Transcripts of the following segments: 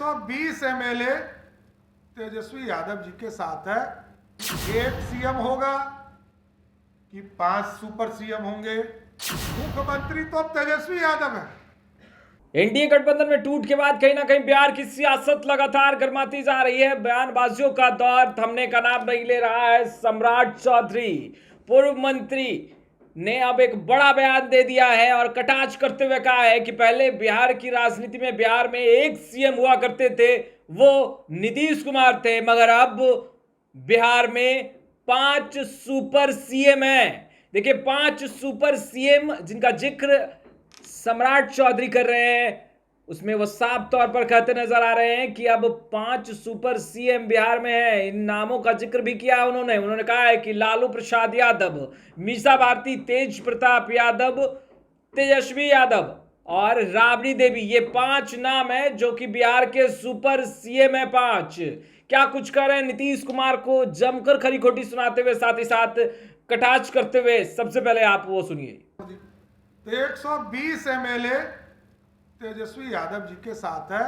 120 MLA Tejashwi Yadav ji के साथ है। एक सीएम होगा कि 5 सुपर सीएम होंगे? मुख्यमंत्री तो अब तेजस्वी यादव है। एनडीए गठबंधन में टूट के बाद कहीं ना कहीं बिहार की सियासत लगातार गर्माती जा रही है। बयानबाजियों का दौर थमने का नाम नहीं ले रहा है। सम्राट चौधरी पूर्व मंत्री ने अब एक बड़ा बयान दे दिया है और कटाक्ष करते हुए कहा है कि पहले बिहार की राजनीति में बिहार में एक सीएम हुआ करते थे, वो नीतीश कुमार थे, मगर अब बिहार में 5 सुपर सीएम हैं। देखिए, 5 सुपर सीएम जिनका जिक्र सम्राट चौधरी कर रहे हैं, उसमें वो साफ तौर पर कहते नजर आ रहे हैं कि अब 5 सुपर सीएम बिहार में हैं। इन नामों का जिक्र भी किया उन्होंने कहा है कि लालू प्रसाद यादव, मीसा भारती, तेज प्रताप यादव, तेजस्वी यादव और राबड़ी देवी, ये 5 नाम है जो कि बिहार के सुपर सीएम है। 5 क्या कुछ कर रहे हैं नीतीश कुमार को जमकर खरी खोटी सुनाते हुए, साथ ही साथ कटाक्ष करते हुए। सबसे पहले आप वो सुनिए। तो 120 एमएलए तेजस्वी यादव जी के साथ है।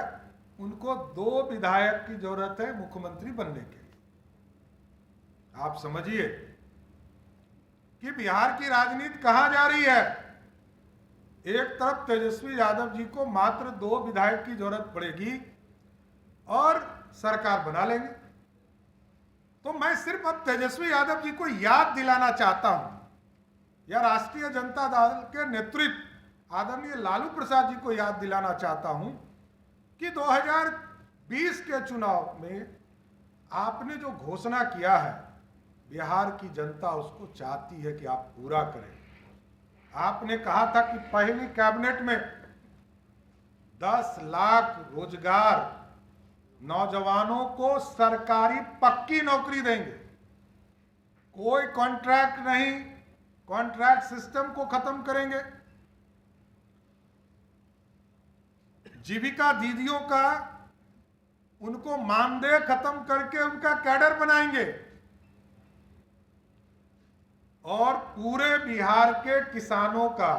उनको 2 विधायक की जरूरत है मुख्यमंत्री बनने के लिए। आप समझिए कि बिहार की राजनीति कहां जा रही है। एक तरफ तेजस्वी यादव जी को मात्र 2 विधायक की जरूरत पड़ेगी और सरकार बना लेंगे। तो मैं सिर्फ अब तेजस्वी यादव जी को याद दिलाना चाहता हूं, या राष्ट्रीय जनता दल के नेतृत्व आदरणीय लालू प्रसाद जी को याद दिलाना चाहता हूं कि 2020 के चुनाव में आपने जो घोषणा किया है, बिहार की जनता उसको चाहती है कि आप पूरा करें। आपने कहा था कि पहली कैबिनेट में 10 लाख रोजगार नौजवानों को सरकारी पक्की नौकरी देंगे, कोई कॉन्ट्रैक्ट नहीं, कॉन्ट्रैक्ट सिस्टम को खत्म करेंगे। जीविका दीदियों का उनको मानदेय खत्म करके उनका कैडर बनाएंगे और पूरे बिहार के किसानों का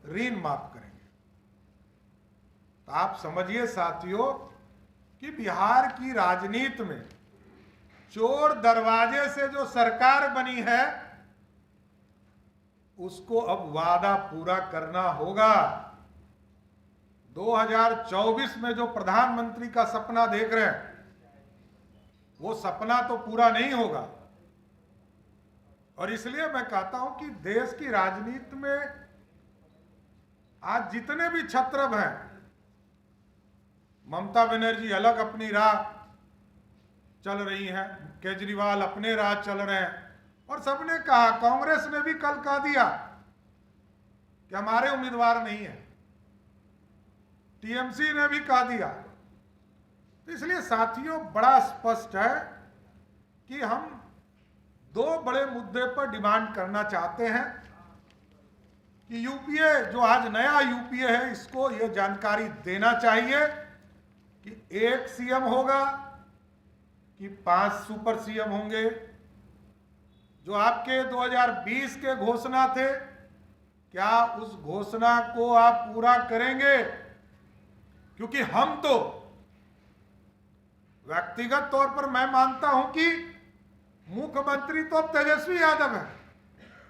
ऋण माफ करेंगे। तो आप समझिए साथियों कि बिहार की राजनीति में चोर दरवाजे से जो सरकार बनी है, उसको अब वादा पूरा करना होगा। 2024 में जो प्रधानमंत्री का सपना देख रहे हैं, वो सपना तो पूरा नहीं होगा। और इसलिए मैं कहता हूं कि देश की राजनीति में आज जितने भी छत्रप हैं, ममता बनर्जी अलग अपनी राह चल रही हैं, केजरीवाल अपने राह चल रहे हैं, और सबने कहा, कांग्रेस ने भी कल कह दिया कि हमारे उम्मीदवार नहीं है, टीएमसी ने भी कह दिया। तो इसलिए साथियों बड़ा स्पष्ट है कि हम 2 बड़े मुद्दे पर डिमांड करना चाहते हैं कि यूपीए, जो आज नया यूपीए है, इसको ये जानकारी देना चाहिए कि 1 सीएम होगा कि 5 सुपर सीएम होंगे। जो आपके 2020 के घोषणा थे, क्या उस घोषणा को आप पूरा करेंगे? क्योंकि हम तो व्यक्तिगत तौर पर मैं मानता हूं कि मुख्यमंत्री तो अब तेजस्वी यादव है,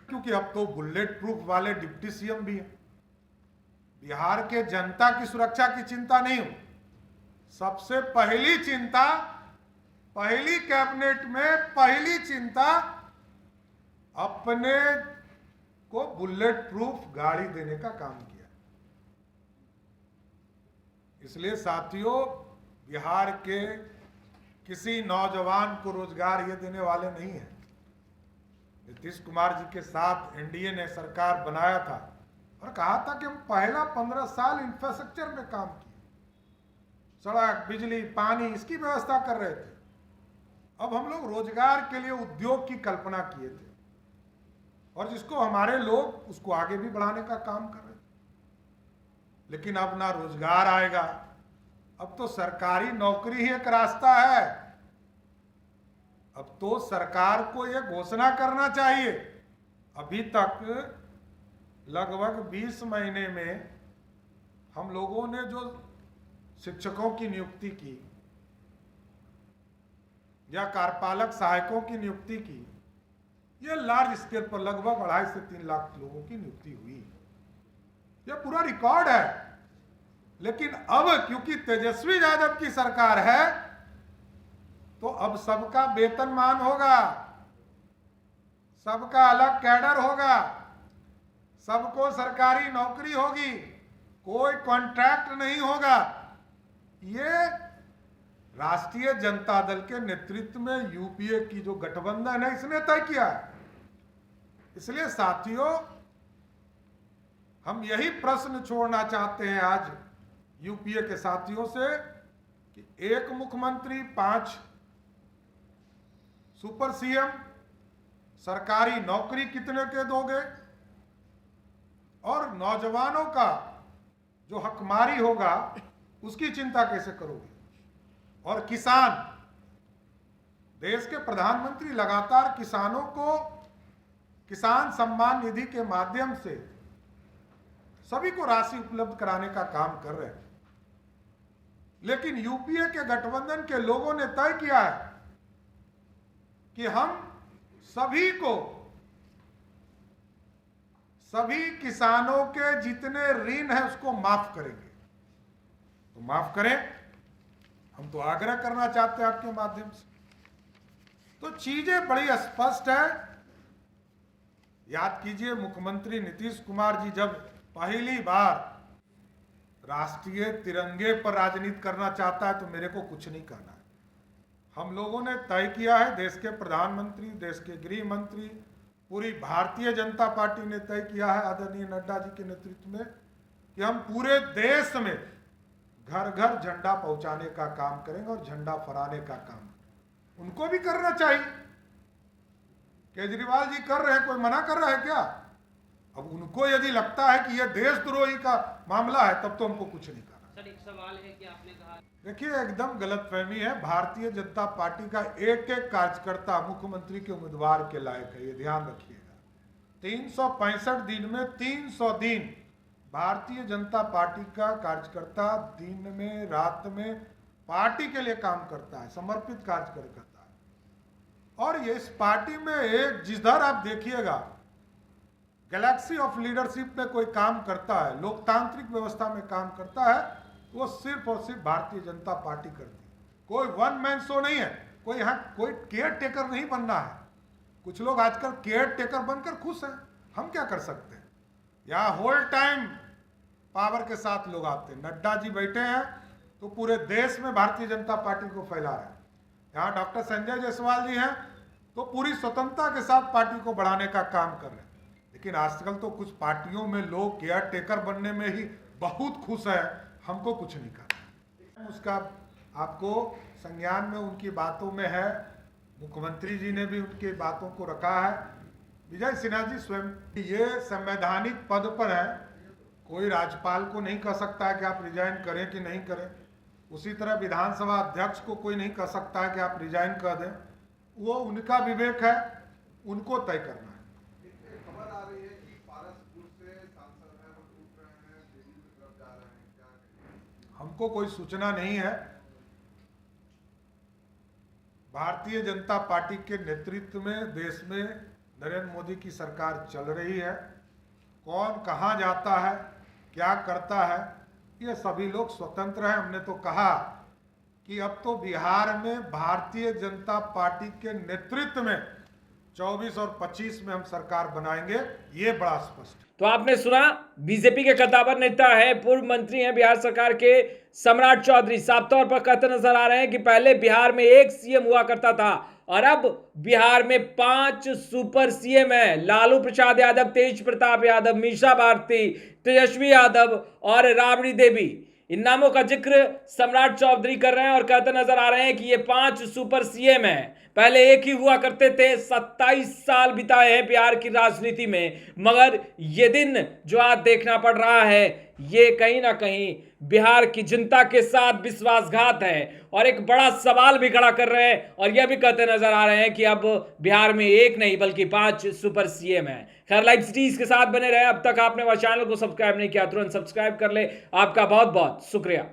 क्योंकि अब तो बुलेट प्रूफ वाले डिप्टी सीएम भी हैं। बिहार के जनता की सुरक्षा की चिंता नहीं हो, सबसे पहली चिंता, पहली कैबिनेट में पहली चिंता अपने को बुलेट प्रूफ गाड़ी देने का काम किया। इसलिए साथियों, बिहार के किसी नौजवान को रोजगार ये देने वाले नहीं हैं। नीतीश कुमार जी के साथ एनडीए ने सरकार बनाया था और कहा था कि हम पहला 15 साल इंफ्रास्ट्रक्चर में काम किए, सड़क, बिजली, पानी, इसकी व्यवस्था कर रहे थे। अब हम लोग रोजगार के लिए उद्योग की कल्पना किए थे और जिसको हमारे लोग उसको आगे भी बढ़ाने का काम कर रहे थे। लेकिन अब ना रोजगार आएगा, अब तो सरकारी नौकरी ही एक रास्ता है। अब तो सरकार को यह घोषणा करना चाहिए। अभी तक लगभग 20 महीने में हम लोगों ने जो शिक्षकों की नियुक्ति की, या कार्यपालक सहायकों की नियुक्ति की, ये लार्ज स्केल पर लगभग 2.5 से 3 लाख लोगों की नियुक्ति हुई। यह पूरा रिकॉर्ड है। लेकिन अब क्योंकि तेजस्वी यादव की सरकार है तो अब सबका वेतनमान होगा, सबका अलग कैडर होगा, सबको सरकारी नौकरी होगी, कोई कॉन्ट्रैक्ट नहीं होगा। ये राष्ट्रीय जनता दल के नेतृत्व में यूपीए की जो गठबंधन है इसने तय किया है। इसलिए साथियों, हम यही प्रश्न छोड़ना चाहते हैं आज यूपीए के साथियों से कि एक मुख्यमंत्री, 5 सुपर सीएम, सरकारी नौकरी कितने के दोगे, और नौजवानों का जो हकमारी होगा उसकी चिंता कैसे करोगे, और किसान, देश के प्रधानमंत्री लगातार किसानों को किसान सम्मान निधि के माध्यम से सभी को राशि उपलब्ध कराने का काम कर रहे हैं। लेकिन यूपीए के गठबंधन के लोगों ने तय किया है कि हम सभी को, सभी किसानों के जितने ऋण है उसको माफ करेंगे। तो माफ करें, हम तो आग्रह करना चाहते हैं आपके माध्यम से। तो चीजें बड़ी स्पष्ट है। याद कीजिए, मुख्यमंत्री नीतीश कुमार जी जब पहली बार राष्ट्रीय तिरंगे पर राजनीति करना चाहता है तो मेरे को कुछ नहीं कहना है। हम लोगों ने तय किया है, देश के प्रधानमंत्री, देश के गृह मंत्री, पूरी भारतीय जनता पार्टी ने तय किया है आदरणीय नड्डा जी के नेतृत्व में कि हम पूरे देश में घर घर झंडा पहुंचाने का काम करेंगे और झंडा फहराने का काम उनको भी करना चाहिए। केजरीवाल जी कर रहे हैं, कोई मना कर रहा है क्या? अब उनको यदि लगता है कि यह देशद्रोही का मामला है तब तो हमको कुछ नहीं करना। सर, एक सवाल है कि आपने कहा, देखिए, एकदम गलतफहमी है। भारतीय जनता पार्टी का एक एक कार्यकर्ता मुख्यमंत्री के उम्मीदवार के लायक है, ये ध्यान रखिएगा। 365 दिन में 300 दिन भारतीय जनता पार्टी का कार्यकर्ता दिन में रात में पार्टी के लिए काम करता है, समर्पित कार्य करता है। और ये इस पार्टी में एक जिधर आप देखिएगा गैलेक्सी ऑफ लीडरशिप में कोई काम करता है, लोकतांत्रिक व्यवस्था में काम करता है, वो सिर्फ और सिर्फ भारतीय जनता पार्टी करती है। कोई वन मैन शो नहीं है, कोई यहाँ कोई केयर टेकर नहीं बनना है। कुछ लोग आजकल केयर टेकर बनकर खुश हैं, हम क्या कर सकते हैं? यहाँ होल टाइम पावर के साथ लोग आते हैं। नड्डा जी बैठे हैं तो पूरे देश में भारतीय जनता पार्टी को फैला रहे हैं। यहाँ डॉक्टर संजय जायसवाल जी हैं तो पूरी स्वतंत्रता के साथ पार्टी को बढ़ाने का काम कर रहे हैं। लेकिन आजकल तो कुछ पार्टियों में लोग केयर टेकर बनने में ही बहुत खुश है, हमको कुछ नहीं करना। उसका आपको संज्ञान में उनकी बातों में है, मुख्यमंत्री जी ने भी उनकी बातों को रखा है। विजय सिन्हा जी स्वयं ये संवैधानिक पद पर है, कोई राज्यपाल को नहीं कह सकता है कि आप रिजाइन करें कि नहीं करें। उसी तरह विधानसभा अध्यक्ष को कोई नहीं कह सकता है कि आप रिजाइन कर दें। वो उनका विवेक है, उनको तय करना है। हमको कोई सूचना नहीं है। भारतीय जनता पार्टी के नेतृत्व में देश में नरेंद्र मोदी की सरकार चल रही है। कौन कहाँ जाता है, क्या करता है, ये सभी लोग स्वतंत्र हैं। हमने तो कहा कि अब तो बिहार में भारतीय जनता पार्टी के नेतृत्व में 24 और 25 में हम सरकार बनाएंगे, ये बड़ा स्पष्ट। तो आपने सुना, बीजेपी के कद्दावर नेता है, पूर्व मंत्री हैं बिहार सरकार के सम्राट चौधरी, साफ तौर पर कहते नजर आ रहे हैं कि पहले बिहार में एक सीएम हुआ करता था और अब बिहार में 5 सुपर सीएम है। लालू प्रसाद यादव, तेज प्रताप यादव, मीसा भारती, तेजस्वी यादव और राबड़ी देवी, इन नामों का जिक्र सम्राट चौधरी कर रहे हैं और कहते नजर आ रहे हैं कि ये 5 सुपर सीएम हैं। पहले एक ही हुआ करते थे। 27 साल बिताए हैं बिहार की राजनीति में, मगर ये दिन जो आज देखना पड़ रहा है ये कहीं ना कहीं बिहार की जनता के साथ विश्वासघात है और एक बड़ा सवाल भी खड़ा कर रहे हैं और यह भी कहते नजर आ रहे हैं कि अब बिहार में एक नहीं बल्कि 5 सुपर सीएम हैं। खैर, लाइव सिटीज के साथ बने रहे। अब तक आपने हमारे चैनल को सब्सक्राइब नहीं किया, तुरंत सब्सक्राइब कर ले। आपका बहुत बहुत शुक्रिया।